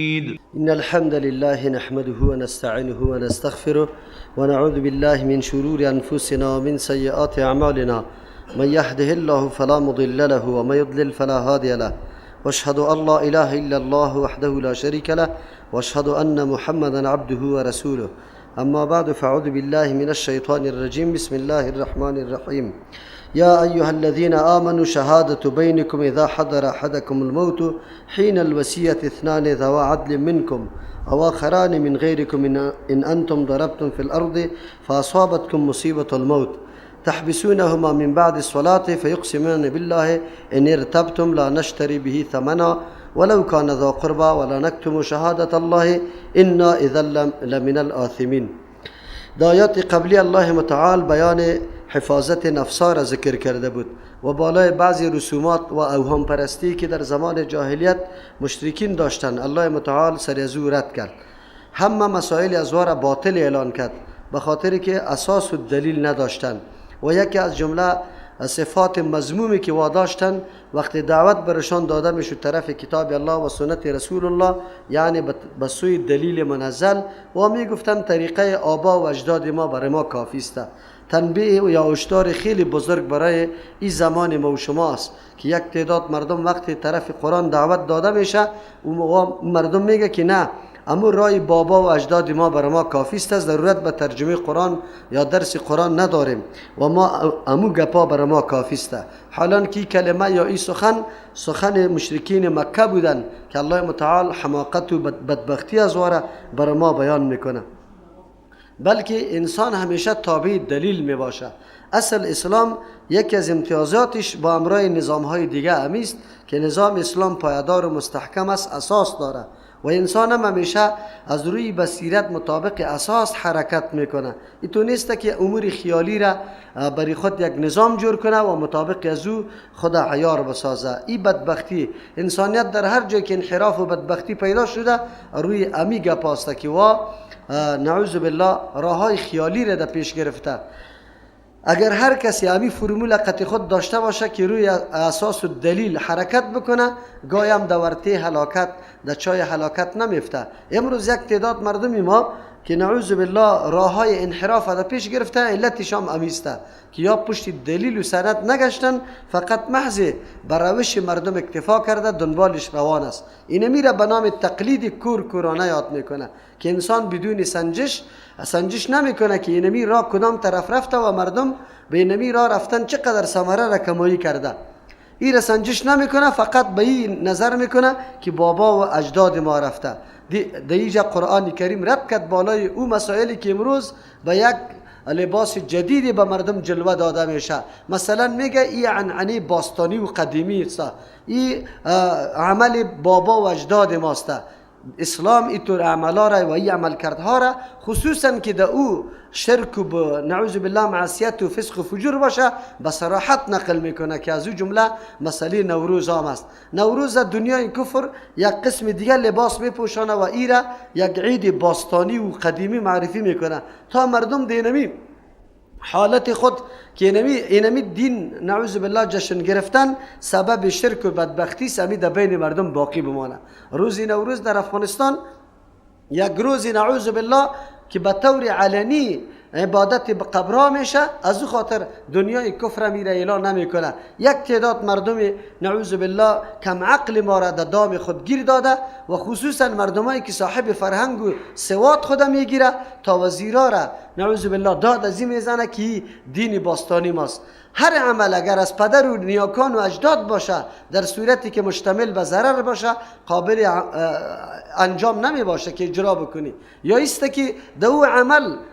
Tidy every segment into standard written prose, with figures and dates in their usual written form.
إن الحمد لله نحمده ونستعينه ونستغفره ونعوذ بالله من شرور أنفسنا ومن سيئات أعمالنا. من يهده الله فلا مضل له ومن يضلل فلا هادي له. واشهد أن لا إله إلا الله وحده لا شريك له واشهد أن محمدا عبده ورسوله. أما بعد فأعوذ بالله من الشيطان الرجيم. بسم الله الرحمن الرحيم. يا أيها الذين آمنوا شهادة بينكم إذا حضر أحدكم الموت حين الوصية اثنان ذوى عدل منكم أو آخران من غيركم إن أنتم ضربتم في الأرض فأصابتكم مصيبة الموت تحبسونهما من بعد الصلاة فيقسمان بالله إن ارتبتم لا نشتري به ثمنا ولو كان ذا قربى ولا نكتم شهادة الله إنا إذا لمن الآثمين. آیات قبلی الله متعال بیان حفاظت نفسا را ذکر کرده بود و بالای بعضی رسومات و اوهام پرستی که در زمان جاهلیت مشرکین داشتن الله متعال سر از او رد کرد. همه مسائل از را باطل اعلان کرد به خاطر که اساس و دلیل نداشتن و یکی از جمله صفات مذمومی که واداشتن وقتی دعوت برشان داده میشد طرف کتاب الله و سنت رسول الله، یعنی به سوی دلیل منزل، و میگفتن طریقه آبا و اجداد ما برای ما کافی است. تنبیه و یا هشدار خیلی بزرگ برای این زمان ما و شما است که یک تعداد مردم وقتی طرف قرآن دعوت داده میشه و مردم میگه که نه، امو رای بابا و اجداد ما برای ما کافی است، ضرورت به ترجمه قرآن یا درس قرآن نداریم و ما امو گپا برای ما کافی است. حالا کی کلمه یا این سخن مشرکین مکه بودن که الله متعال حماقت و بدبختی از واره برای ما بیان میکنه. بلکه انسان همیشه تابع دلیل می باشه. اصل اسلام یکی از امتیازاتش با امرای نظام های دیگه همیست که نظام اسلام پایدار و مستحکم است، اساس داره و انسان هم همیشه از روی بصیرت مطابق اساس حرکت میکنه. این نیست که امور خیالی را برای خود یک نظام جور کنه و مطابق از او خود عیار بسازه. این بدبختی انسانیت در هر جای که انحراف و بدبختی پیدا شده روی امی گپاسته که نعوذ بالله راههای خیالی را در پیش گرفته. اگر هر کسی امی فرمول قطع خود داشته باشه که روی اساس و دلیل حرکت بکنه، گایم دورته هلاکت در چای هلاکت نمیفته. امروز یک تعداد مردمی ما که نعوذ بالله راههای انحراف در پیش گرفته، علتش هم امیسته که یا پشت دلیل و سند نگشتن، فقط محض بر روش مردم اکتفا کرده دنبالش روان است. این میره به نام تقلید کورانه یاد میکنه که انسان بدون سنجش نمیکنه که اینمی راه کدام طرف رفته و مردم به اینمی راه رفتن چقدر ثمره را کمایی کرده. این را سنجش نمیکنه، فقط به این نظر میکنه که بابا و اجداد ما رفته. دیجا قرآن کریم رد کرد بالای او مسائلی که امروز به یک لباس جدیدی به مردم جلوه داده میشه. مثلا میگه این عنعنه باستانی و قدیمی است، این عمل بابا و اجداد ماست. اسلام اینطور اعمالا را و این عمل کردها را، خصوصا که در او شرک و نعوذ بالله معصیت و فسق و فجور باشه، به صراحت نقل میکنه که از او جمله مسئله نوروز هم است. نوروز دنیای کفر یک قسم دیگر لباس میپوشانه و این را یک عید باستانی و قدیمی معرفی میکنه تا مردم دینمی حالت خود که اینمی دین نعوذ بالله جشن گرفتن سبب شرک و بدبختی سمی در بین مردم باقی بمانه. روزی نوروز در افغانستان یک روزی نعوذ بالله که به طور علنی عبادت به قبرها میشه، از او خاطر دنیای کفر میره اعلان نمیکنه. یک تعداد مردم نعوذ بالله کم عقل ما را در دام خود گیر داده و خصوصا مردمایی که صاحب فرهنگ و سواد خود میگیره تا وزیرا را نعوذ بالله داد از این میزنه که دین باستانی ماست. هر عمل اگر از پدر و نیاکان و اجداد باشه در صورتی که مشتمل به ضرر باشه قابل انجام نمی باشه که اجرا بکنی، یا است که در او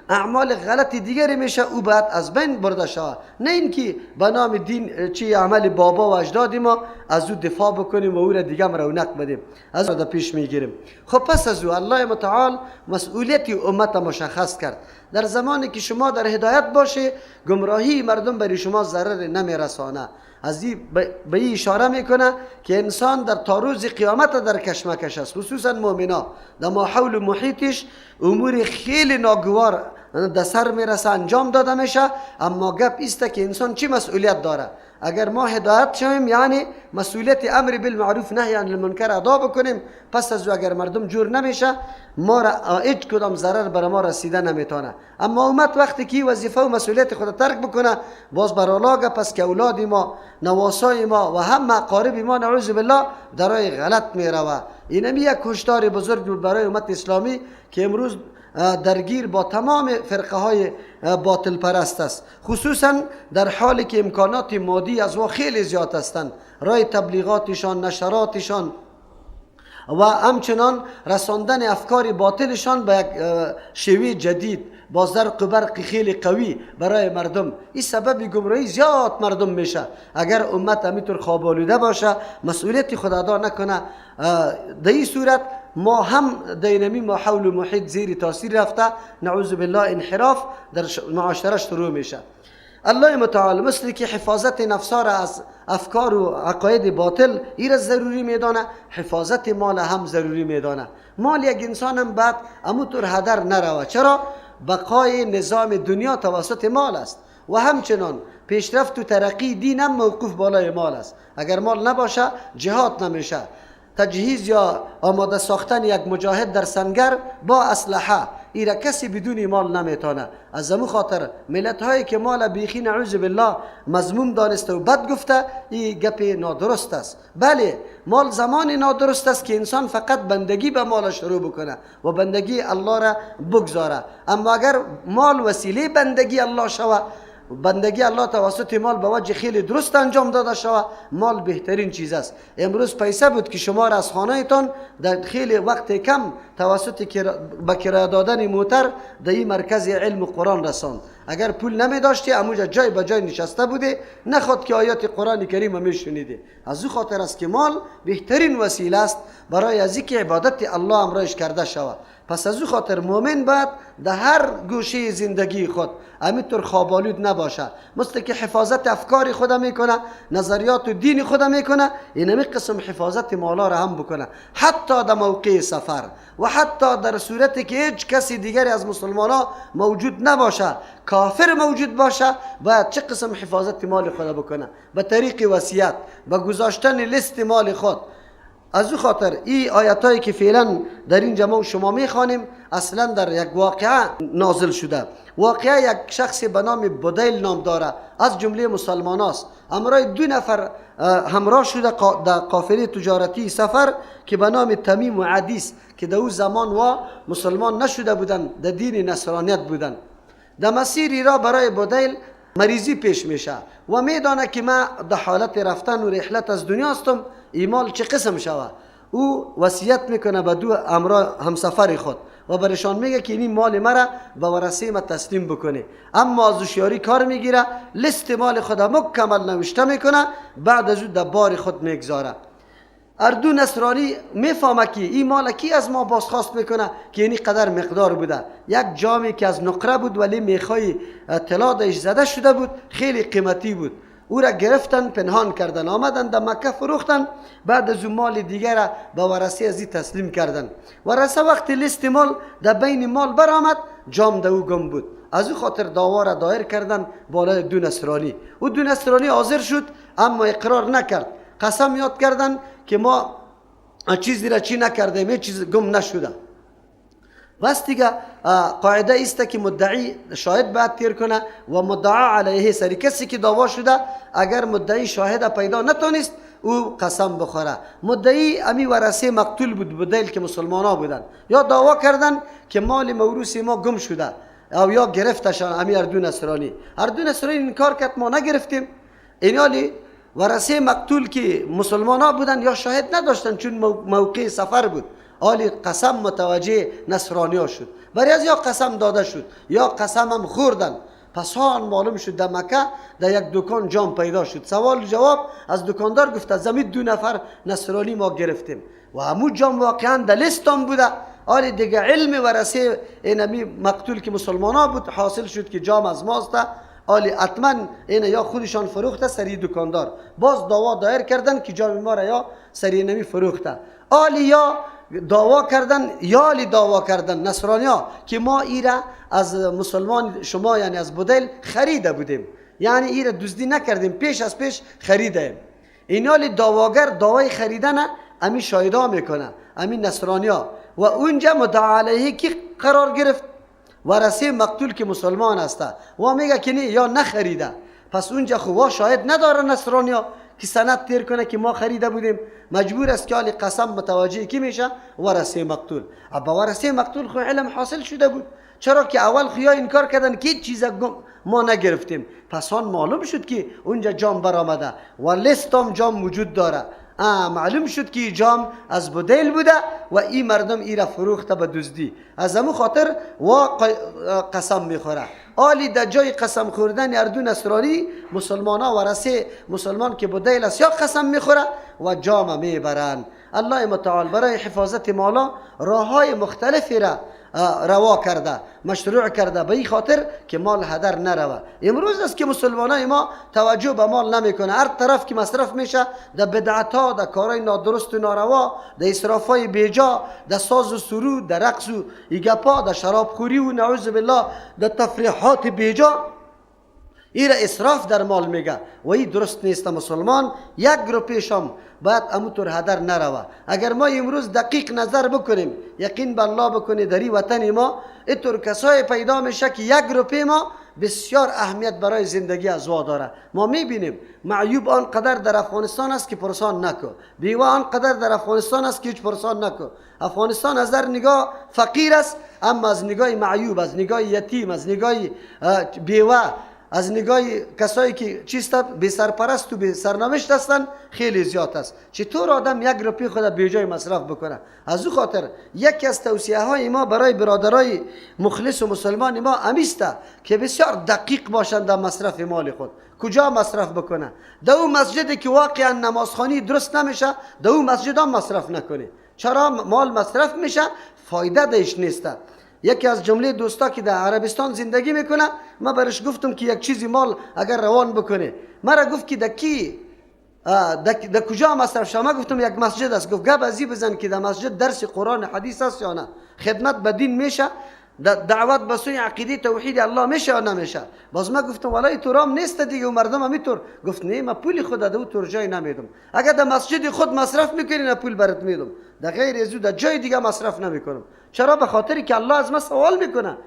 اعمال غلط دیگری میشه او باید از بین برده شود، نه اینکه به نام دین چی عمل بابا و اجداد ما از او دفاع بکنیم و او را دیگه رونق بدیم، از او پیش میگیریم. خب پس از او الله متعال مسئولیت امت مشخص کرد. در زمانی که شما در هدایت باشه، گمراهی مردم برای شما ضرر نمیرسانه. از این به این اشاره میکنه که انسان در تا روز قیامت در کشمکش است، خصوصا مؤمنا در ما حول و محیطش امور خیلی ناگوار در سر میرسه، انجام داده میشه. اما گپ ایسته که انسان چی مسئولیت داره؟ اگر ما هدایت شویم یعنی مسئولیت امر بالمعروف نهی عن المنکر ادا بکنیم، پس از اگر مردم جور نمیشه ما را هیچ کدام ضرر بر ما رسیده نمیتونه. اما امت وقتی که وظیفه و مسئولیت خود ترک بکنه باز بر اولاگه، پس که اولاد ما، نواسای ما و هم اقارب ما نعوذ بالله در راه غلط میروه. اینمی یک هشدار بزرگ بود برای امت اسلامی که امروز درگیر با تمام فرقه های باطل پرست است، خصوصا در حالی که امکانات مادی از و خیلی زیاد هستند. راه تبلیغاتشان، نشراتشان و همچنان رساندن افکار باطلشان به یک شیوه جدید با زرق و برق خیلی قوی برای مردم، این سبب گمراهی زیاد مردم میشه. اگر امت همینطور خواب آلوده باشه، مسئولیت خود ادا نکنه، در این صورت ما هم دینمی ما حول و محیط زیر تاثیر رفته، نعوذ بالله انحراف در معاشره شروع میشه. الله متعال مثل که حفاظت نفسا را از افکار و عقاید باطل این را ضروری میدانه، حفاظت مال هم ضروری میدانه. مال یک انسان هم بعد همونطور هدر نروه. چرا؟ بقای نظام دنیا توسط مال است و همچنان پیشرفت و ترقی دین هم موقوف بالای مال است. اگر مال نباشه جهاد نمیشه. تجهیز یا آماده ساختن یک مجاهد در سنگر با اسلحه ایرا کسی بدون مال نمیتونه. از همون خاطر ملت هایی که مال بیخی نعوذ بالله مذموم دانسته و بد گفته، این گپ نادرست است. بله مال زمان نادرست است که انسان فقط بندگی به مال شروع بکنه و بندگی الله را بگذاره. اما اگر مال وسیله بندگی الله شوه، بندگی الله توسط مال به وجه خیلی درست انجام داده شود، مال بهترین چیز است. امروز پیسه بود که شما را از خانه تان در خیلی وقت کم توسط به کرایه دادن موتر در این مرکز علم و قرآن رساند. اگر پول نمی داشتی اموجا جای به جای نشسته بوده، نخواد که آیات قرآن کریم می شنیده. از او خاطر است که مال بهترین وسیله است برای از اینکه عبادت الله امرایش کرده شود. پس از او خاطر مومن باید در هر گوشه زندگی خود همینطور خوابالود نباشه. مثل که حفاظت افکار خود میکنه، نظریات و دین خود میکنه، اینمی قسم حفاظت مالا را هم بکنه، حتی در موقع سفر و حتی در صورتی که هیچ کسی دیگری از مسلمان ها موجود نباشه، کافر موجود باشه، باید چه قسم حفاظت مال خود بکنه؟ به طریق وصیت، به گذاشتن لیست مال خود. از او خاطر این آیاتایی که فعلا در این جمع شما میخوانیم اصلا در یک واقعه نازل شده. واقعه یک شخص به نام بدیل نام داره، از جمله مسلمان است. همراه 2 نفر همراه شده در قافله تجارتی سفر که به نام تمیم و عدیس که در او زمان و مسلمان نشده بودن، در دین نصرانیت بودن. در مسیری را برای بدیل مریضی پیش میشه و میدانه که من در حالت رفتن و رحلت از دنیا هستم، ایمال چه قسم شود. او وصیت میکنه به 2 همراه همسفر خود و برشان میگه که این مال مرا به ورثه ما تسلیم بکنه. اما از هوشیاری کار میگیره، لیست مال خود مکمل نوشته میکنه، بعد از او در بار خود میگذاره. اردو نصرانی میفهمه که این مال کی از ما بازخواست میکنه که اینی قدر مقدار بوده. یک جامی که از نقره بود ولی میخای طلا دش زده شده بود، خیلی قیمتی بود. او را گرفتن، پنهان کردن، آمدن در مکه فروختن. بعد از اون مال دیگر به ورثه از این تسلیم کردن. ورثه وقتی لیست مال در بین مال برآمد، جام در او گم بود. از او خاطر دعوا را دایر کردن بالای 2 نصرانی. او 2 نصرانی حاضر شد اما اقرار نکرد. قسم یاد کردن که ما چیزی را چی نکردیم، هیچ چیز گم نشده. بس دیگه قاعده است که مدعی شاهد باید تیر کنه و مدعا علیه سری کسی که دعوا شده اگر مدعی شاهد پیدا نتونست او قسم بخوره. مدعی امی ورثه مقتول بود، بدیل که مسلمان ها بودن، یا دعوا کردن که مال موروث ما گم شده او یا گرفتشان. امی اردو نصرانی انکار کرد ما نگرفتیم. اینالی ورثه مقتول که مسلمان ها بودن یا شاهد نداشتن چون موقع سفر بود، آلی قسم متوجه نصرانی ها شد. برای از یا قسم داده شد یا قسم هم خوردن. پس ها معلوم شد در مکه در یک دکان جام پیدا شد. سوال جواب از دکاندار گفت از زمین 2 نفر نصرانی ما گرفتیم و همون جام واقعا در لیستان بوده. آلی دیگه علم ورثه اینمی مقتول که مسلمان ها بود حاصل شد که جام از ماست. آلی حتما این یا خودشان فروخته سری دکاندار، باز دعوا دایر کردن که جام ما را یا سری نمی فروخته. آلی یا دعوا کردن نصرانی ها که ما ایره از مسلمان شما یعنی از بدیل خریده بودیم. یعنی این دزدی نکردیم، پیش از پیش خریدیم. اینال دعواگر دعوای خریدن امی شایدا میکنه، امی نصرانیا. و اونجا مدعا علیه کی قرار گرفت؟ ورثه مقتول که مسلمان است و میگه که نه یا نخریده. پس اونجا خو شاهد نداره نصرانیا که سند تیر کنه که ما خریده بودیم. مجبور است که علی قسم متوجه کی میشه؟ ورثه مقتول. ابا ورثه مقتول خو علم حاصل شده بود، چرا که اول خیا انکار کردن که هیچ چیز ما نگرفتیم. پس آن معلوم شد که اونجا جام برآمده و لیستم جام وجود داره. معلوم شد که جام از بدیل بوده و این مردم ایره فروخته به دزدی. از همون خاطر و قسم میخوره. آلی در جای قسم خوردن اردو نصرانی، مسلمان ها ورثه مسلمان که بدیل است یا قسم میخوره و جام میبرن. الله متعال برای حفاظت مالا راه های مختلفی را روا کرده، مشروع کرده، به این خاطر که مال هدر نروه. امروز است که مسلمانای ما توجه به مال نمیکنه. هر طرف که مصرف میشه در بدعت ها، در کارهای نادرست و ناروا، در اسراف های بیجا، در ساز و سرود، در رقص و ایگپا، در شراب خوری و نعوذ بالله در تفریحات بیجا. این اسراف در مال میگه و این درست نیست. مسلمان یک روپیش هم باید اموتور هدر نروه. اگر ما امروز دقیق نظر بکنیم، یقین به الله بکنی در این وطن ما اینطور کسای پیدا میشه که یک روپی ما بسیار اهمیت برای زندگی از وا داره. ما میبینیم معیوب آنقدر در افغانستان است که پرسان نکو، بیوه آنقدر در افغانستان است که هیچ پرسان نکو. افغانستان از در نگاه فقیر است، اما از نگاه معیوب، از نگاه یتیم، از نگاه بیوه، از نگاه کسایی که چیستند بی سرپرست و بی سرنوشت هستند خیلی زیاد است. چطور آدم یک روپی خود به جای مصرف بکنه؟ از او خاطر یکی از توصیه های ما برای برادرای مخلص و مسلمان ما امیسته که بسیار دقیق باشند در مصرف مال خود. کجا مصرف بکنه؟ در اون مسجدی که واقعا نمازخوانی درست نمیشه، در اون مسجد هم مصرف نکنه. چرا مال مصرف میشه؟ فایده دهش نیسته. یکی از جمله دوستا که در عربستان زندگی میکنه، ما برش گفتم که یک چیزی مال اگر روان بکنه، مرا گفت که در کجا مصرف شما؟ گفتم یک مسجد است. گفت گپ ازی بزن که در مسجد درس قرآن حدیث است یا نه، خدمت به دین میشه، دعوت به سوی عقیده توحید الله میشه یا نمیشه. باز ما گفتم والله تو رام نیست دیگه و مردم همینطور. گفت نه، من پول خود دو طور جای نمیدم. اگر در مسجد خود مصرف میکنی نه پول برات میدم، در غیر از در جای دیگه مصرف نمیکنم. چرا؟ به خاطری که الله از ما سوال میکنه.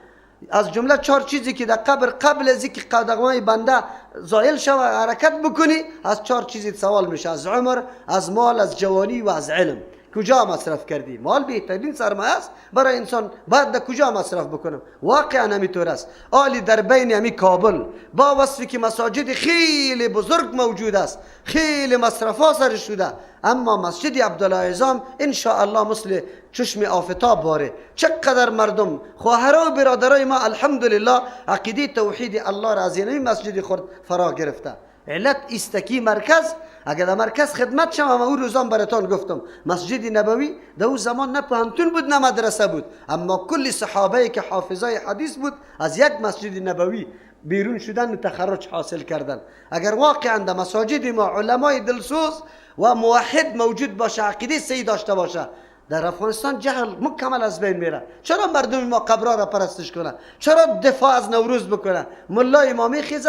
از جمله 4 چیزی که در قبر قبل از اینکه قدمای بنده زائل شوه حرکت بکنی، از 4 چیزی سوال میشه: از عمر، از مال، از جوانی و از علم. کجا مصرف کردی؟ مال بهترین سرمایه است برای انسان. باید در کجا مصرف بکنم؟ واقعا همینطور است. آلی در بین همی کابل با وصفی که مساجد خیلی بزرگ موجود است، خیلی مصرفا سر شده، اما مسجد عبدالعظام ان شاء الله مثل چشم آفتاب باره. چقدر مردم خواهران و برادرای ما الحمدلله عقیده توحید الله را از این مسجد خود فرا گرفته. علت استکی مرکز. اگر در مرکز خدمت شما، ما اون روزان براتون گفتم مسجد نبوی در اون زمان نه پانتون بود نه مدرسه بود، اما کل صحابه که حافظای حدیث بود از یک مسجد نبوی بیرون شدن و تخرج حاصل کردن. اگر واقعا در مساجد ما علمای دلسوز و موحد موجود باشه، عقیده صحیح داشته باشه، در افغانستان جهل مکمل از بین میره. چرا مردم ما قبرها را پرستش کنه؟ چرا دفاع از نوروز بکنه؟ ملا امامی خیز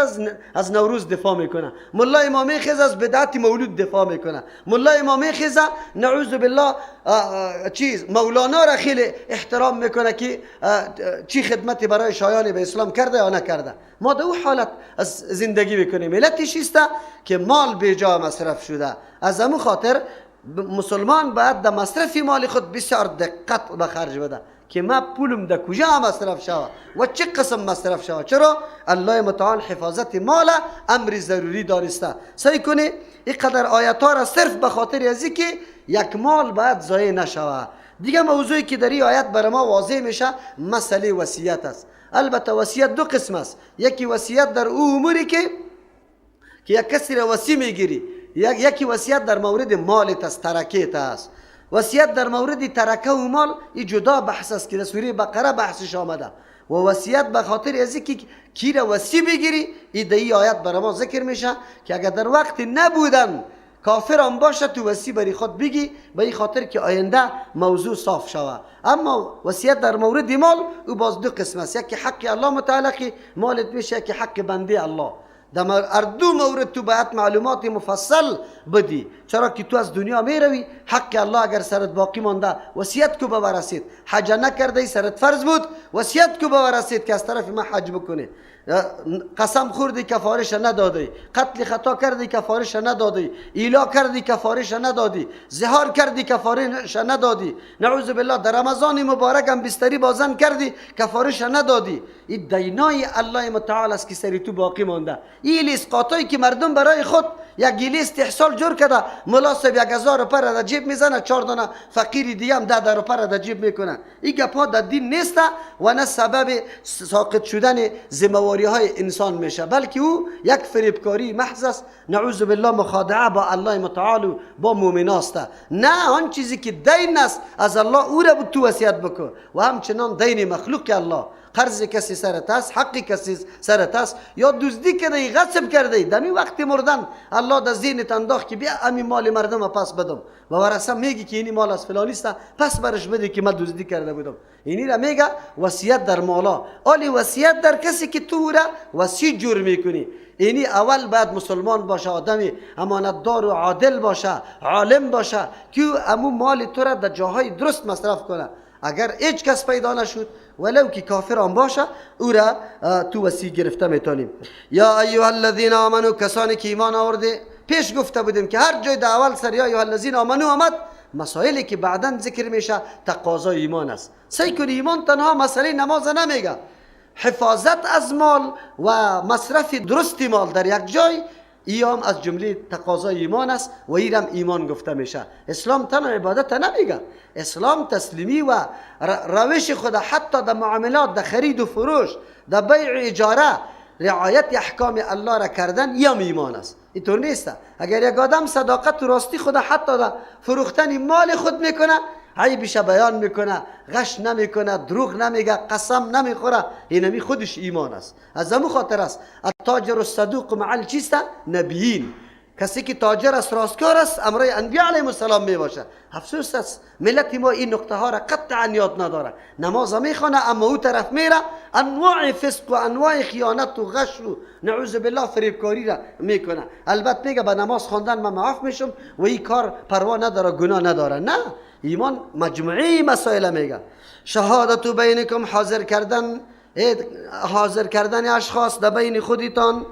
از نوروز دفاع میکنه، ملا امامی خیز از بدعت مولود دفاع میکنه، ملا امامی خیز نعوذ بالله مولانا را خیلی احترام میکنه که چی خدمتی برای شایان به اسلام کرده یا نکرده. ما در اون حالت از زندگی میکنیم. علتش است که مال بیجا مصرف شده. از همون خاطر مسلمان باید در مصرف مال خود بسیار دقت به خرج بده که ما پولم در کجا مصرف شود و چه قسم مصرف شود. چرا؟ الله متعال حفاظت مال امر ضروری دانسته. سعی کنی اینقدر آیات ها را صرف به خاطر از اینکه یک مال باید ضایع نشود. دیگه موضوعی که در این آیت برای ما واضح میشه مسئله وصیت است. البته وصیت 2 قسم است. یکی وصیت در او اموری که یک کسی را وصی میگیری، یکی وصیت در مورد مالت است، ترکیت است. وصیت در مورد ترکه و مال این جدا بحث است که در سوره بقره بحثش آمده. و وصیت به خاطر از اینکه کی را وصی بگیری، این در این آیت برای ما ذکر میشه که اگر در وقت نبودن کافر هم باشه تو وصی بری خود بگی، به این خاطر که آینده موضوع صاف شود. اما وصیت در مورد مال او باز 2 قسم است. یکی حق الله متعلق مالت میشه، یکی حق بنده الله. در هر دو مورد تو باید معلومات مفصل بدی، چرا که تو از دنیا می روی. حق الله اگر سرت باقی مانده وصیت کو بورسید. حج نکرده سرت فرض بود، وصیت کو بورسید که از طرف من حج بکنه. قسم خوردی کفارش ندادی، قتل خطا کردی کفارش ندادی، ایلا کردی کفارش ندادی، زهار کردی کفارش ندادی، نعوذ بالله در رمضان مبارک هم بستری بازن کردی کفارش ندادی. این دینای الله متعال است که سری تو باقی مانده. این اسقاطایی که مردم برای خود یک گیلی استحصال جور کرده، مناسب 1000 روپیه در جیب میزنه، 4 دانه فقیر دیگه هم 10 روپیه در جیب میکنه. این گپا در دین نیست و نه سبب ساقط شدن ذمه‌واری های انسان میشه، بلکه او یک فریبکاری محض است. نعوذ بالله مخادعه با الله متعال و با مؤمنان است. نه آن چیزی که دین است از الله او را تو وصیت بکن، و همچنان دین مخلوق الله، قرض کسی سرت است، حق کسی سرت است، یا دزدی کرده، غصب کرده، دمی وقتی مردن الله در ذهنت انداخت که بیا همین مال مردم پس بدم، و ورثه میگی که این مال از فلانی است، پس برش بده که من دزدی کرده بودم. اینی را میگه وصیت در مالا. آلی وصیت در کسی که تو را وصیت جور میکنی. اینی اول باید مسلمان باشه، آدمی امانتدار و عادل باشه، عالم باشه که امو مال تو را در جاهای درست مصرف کنه. اگر هیچ کس پیدا نشد ولو که کافر هم باشه او را تو وصیت گرفته میتونیم. یا ایها الذین آمنو، کسانی که ایمان آورده. پیش گفته بودیم که هر جای در اول سر یا ایها الذین آمنو آمد، مسائلی که بعداً ذکر میشه تقاضای ایمان است. سعی کنی ایمان تنها مسئله نماز نمیگه، حفاظت از مال و مصرف درست مال در یک جای ایام از جمله تقاضای ایمان است و ایرم ایمان گفته میشه. اسلام تنها عبادت نمیگه، اسلام تسلیمی و روش خود حتی در معاملات، در خرید و فروش، در بیع و اجاره رعایت احکام الله را کردن یم ایمان است. اینطور نیست. اگر یک آدم صداقت و راستی خود حتی در فروختن مال خود میکنه، عیبش بیان میکنه، غش نمیکنه، دروغ نمیگه، قسم نمیخوره، اینمی خودش ایمان است. از همون خاطر است التاجر الصدوق مع الچیست نبیین، کسی که تاجر است، راستکار است، امرای انبیاء علیهم السلام میباشه. افسوس است ملت ما این نکته ها را قطعا یاد نداره. نماز میخونه اما او طرف میره انواع فسق و انواع خیانت و غش و نعوذ بالله فریبکاری را میکنه. البته میگه با نماز خواندن من معاف میشم و این کار پروا نداره، گناه نداره. نه، ایمان مجموعی مسائل میگه. شهادت بینکم، حاضر کردن اشخاص در بین خودتان.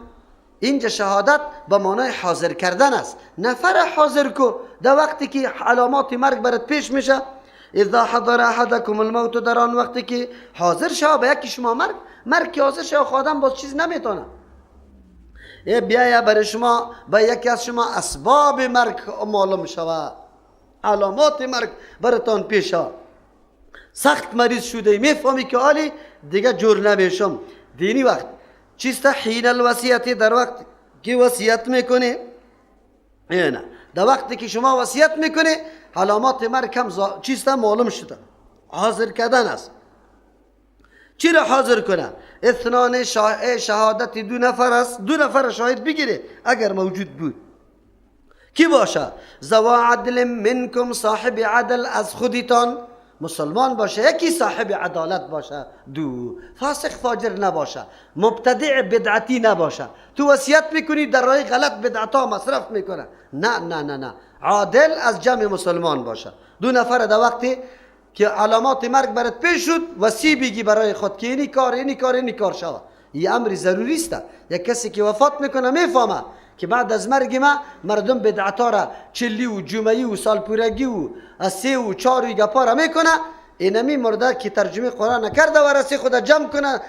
اینجا شهادت به معنای حاضر کردن است. نفر حاضر کو در وقتی که علامات مرگ برات پیش میشه. اذا حضر احدکم الموت، در آن وقتی که حاضر شوه به یکی شما مرگ که حاضر شوه خودم باز چیز نمیتونه. بیاید برای شما به یکی از شما اسباب مرگ معلوم شوه، علامات مرگ براتان پیش شوه. سخت مریض شده میفهمی که حالی دیگه جور نمیشم. دینی وقت چیست؟ حین الوصیت، در وقت که وصیت میکنه. نه، در وقتی که شما وصیت میکنه علامات مرگ هم چیست؟ معلوم شده. حاضر کردن است. چی را حاضر کنه؟ اثنان شهادت دو نفر است. دو نفر شاهد بگیره اگر موجود بود. کی باشه؟ ذو عدل منکم، صاحب عدل از خودتان، مسلمان باشه، یکی صاحب عدالت باشه، دو فاسق فاجر نباشه، مبتدع بدعتی نباشه. تو وصیت میکنی در راه غلط بدعتا مصرف میکنه. نه نه نه نه، عادل از جمع مسلمان باشه. دو نفر در وقتی که علامات مرگ برات پیش شد وصی بگی برای خود که اینی کار شود. این امر ضروری است. یک کسی که وفات میکنه میفهمه که بعد از مرگ ما مردم بدعتا را چلی و جمعی و سالپورگی و سه و چار و گپا را میکنه. اینمی مرده که ترجمه قرآن نکرده و رسی خود جمع کنه،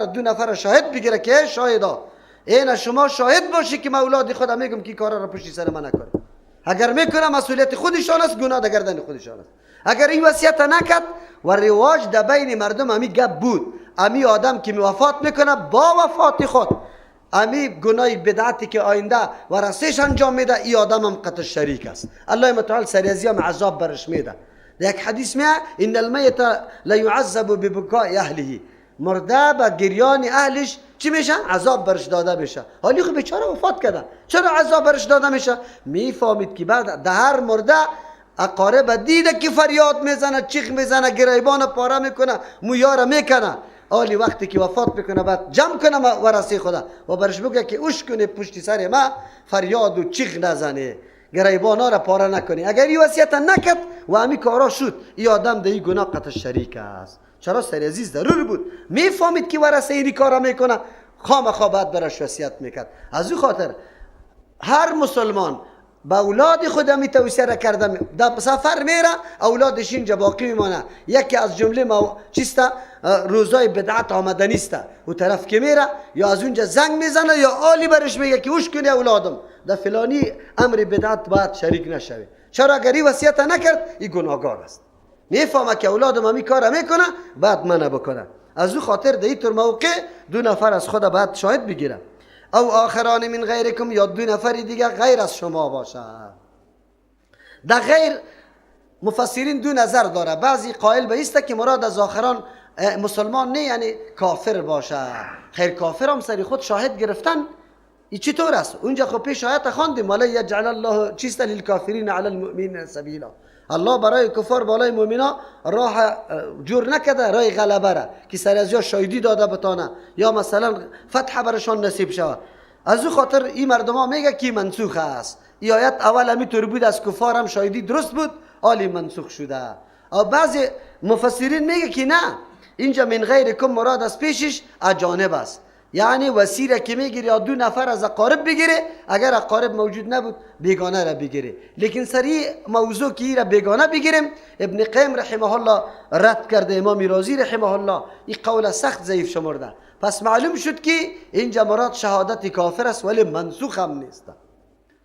دو نفر شاهد بگیره که شاهدا این شما شاهد باشی که اولاد خود میگم که کارا را پشت سر من نکنه. اگر میکنه مسئولیت خودشان است، گناه در گردن خودشان است. اگر این وصیت نکرد و رواج در بین مردم امی گپ بود، امی آدم که وفات میکنه با وفات خود امی گناه بدعتی که آینده و رسیش انجام میده، ای آدم هم قطع شریک است. الله متعال سریزی هم عذاب برش میده. یک حدیث میگه ان المیت لا يعذب ببکاء اهله، مرده با گریان اهلش چی میشه؟ عذاب برش داده میشه. حالی خب بیچاره وفات کرده، چرا عذاب برش داده میشه؟ میفهمید که بعد ده هر مرده اقارب دیده که فریاد میزنه، چیخ میزنه، گریبان پاره میکنه، مویاره میکنه. آلی وقتی که وفات بکنه بعد جمع کنه ورثه خدا و برش بگه که اوش کنه پشت سر ما فریاد و چیغ نزنه، گریبانا را پاره نکنی. اگر این وصیت نکرد و همین کارا شد، این آدم در این گناه قطع شریک است. چرا سر عزیز ضرور بود میفهمید که ورثه این کارا میکنه، خامخا بعد برش وصیت میکرد. از این خاطر هر مسلمان با اولاد خود می توصیه را کرده، در سفر میره اولادش اینجا باقی میمانه. یکی از جمله چیسته روزای بدعت آمدنی است، و طرف که میره یا از اونجا زنگ میزنه یا آلی برش میگه که اوش کنی اولادم در فلانی امر بدعت باید شریک نشوی. چرا اگر این وصیت نکرد این گناهگار است. میفهمه که اولادم همی کار میکنه بعد منع بکنه. از او خاطر در این طور موقع دو نفر از خود باید شاهد بگیره. او آخران من غیرکم، یا دو نفر دیگه غیر از شما باشه. در غیر مفسرین دو نظر داره. بعضی قائل به است که مراد از آخران مسلمان نه، یعنی کافر باشه. خیر کافر هم سری خود شاهد گرفتن، این چطور است؟ اونجا خب پیش آیت خواندیم ولی یجعل الله چیست للکافرین علی المؤمنین سبیلا. الله برای کفار بالای مؤمنا راه جور نکده، راه غلبه را که سر از یا شایدی داده بتانه یا مثلا فتح برشان نصیب شود. از او خاطر این مردم ها میگه که منسوخ است. این آیت اول همی طور بود از کفار هم شایدی درست بود، آلی منسوخ شده. و بعضی مفسرین میگه که نه، اینجا من غیرکم مراد از پیشش اجانب است، یعنی وسیله که میگیره یا دو نفر از اقارب بگیره، اگر اقارب موجود نبود بیگانه را بگیره. لیکن سری موضوع که را بیگانه بگیریم ابن قیم رحمه الله رد کرده، امام رازی رحمه الله این قول سخت ضعیف شمرده. پس معلوم شد که اینجا مراد شهادت کافر است ولی منسوخ هم نیست.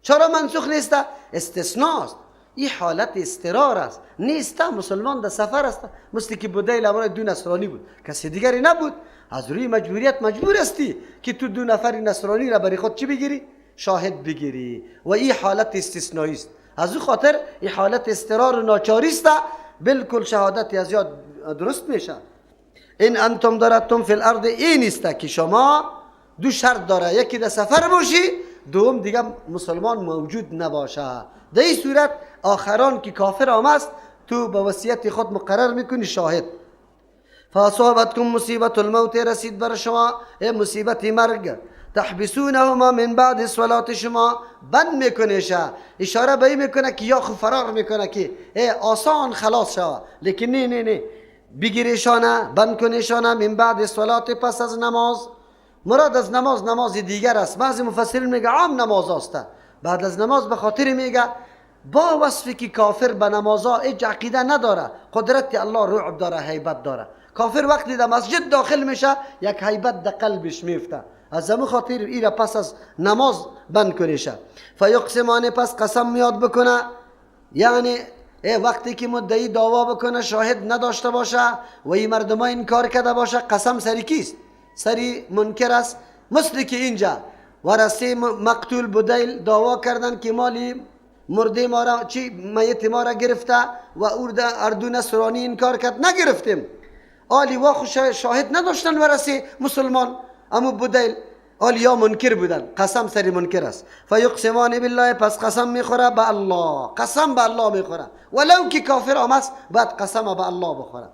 چرا منسوخ نیست؟ استثناست. این حالت استرار است، نیست. مسلمان در سفر است، مثل که بدیل امرای دو نصرانی بود، کسی دیگری نبود، از روی مجبوریت مجبور استی که تو دو نفر نصرانی را برای خود چی بگیری؟ شاهد بگیری. و این حالت استثنایی است. از او خاطر این حالت استرار و ناچاری است، بالکل شهادت از یاد درست میشه. این انتم دارتم فی الارض، این است که شما دو شرط داره، یکی در سفر باشی، دوم دیگه مسلمان موجود نباشه. در این صورت آخران که کافر هم است تو به وصیت خود مقرر میکنی شاهد. فاصابتکم مصیبت الموت، رسید بر شما مصیبت مرگ، تحبسونهما من بعد صلات، شما بند میکنیشه. اشاره به این میکنه که یا خود فرار میکنه که آسان خلاص شود، لیکن نه بگیریشانه بند کنیشانه من بعد صلات، پس از نماز. مراد از نماز دیگر است. بعضی مفسرین میگه عام نماز است. بعد از نماز به خاطر میگه با وصفی که کافر به نمازها هیچ عقیده نداره، قدرت الله رعب داره، هیبت داره. کافر وقتی در مسجد داخل میشه یک هیبت در قلبش میفته، از همون خاطر ایره پس از نماز بند کنیشه. فیقسمان، پس قسم میاد بکنه، یعنی وقتی که مدعی دعوا بکنه شاهد نداشته باشه و این مردم ها این کار کرده باشه، قسم سری کیست؟ سری منکر است. مثل که اینجا ورثه مقتول بدیل دعوا کردن که مالی مرده ما را میت ما را گرفته و اردو نصرانی این کار کرد، نگرفتیم. آلی واخو شاهد نداشتن ورثه مسلمان، اما بدیل آلیا منکر بودن، قسم سری منکر است. فیقسمان بالله، پس قسم میخوره به الله، قسم به الله میخوره ولو که کافر هم است، بعد قسم به الله بخوره.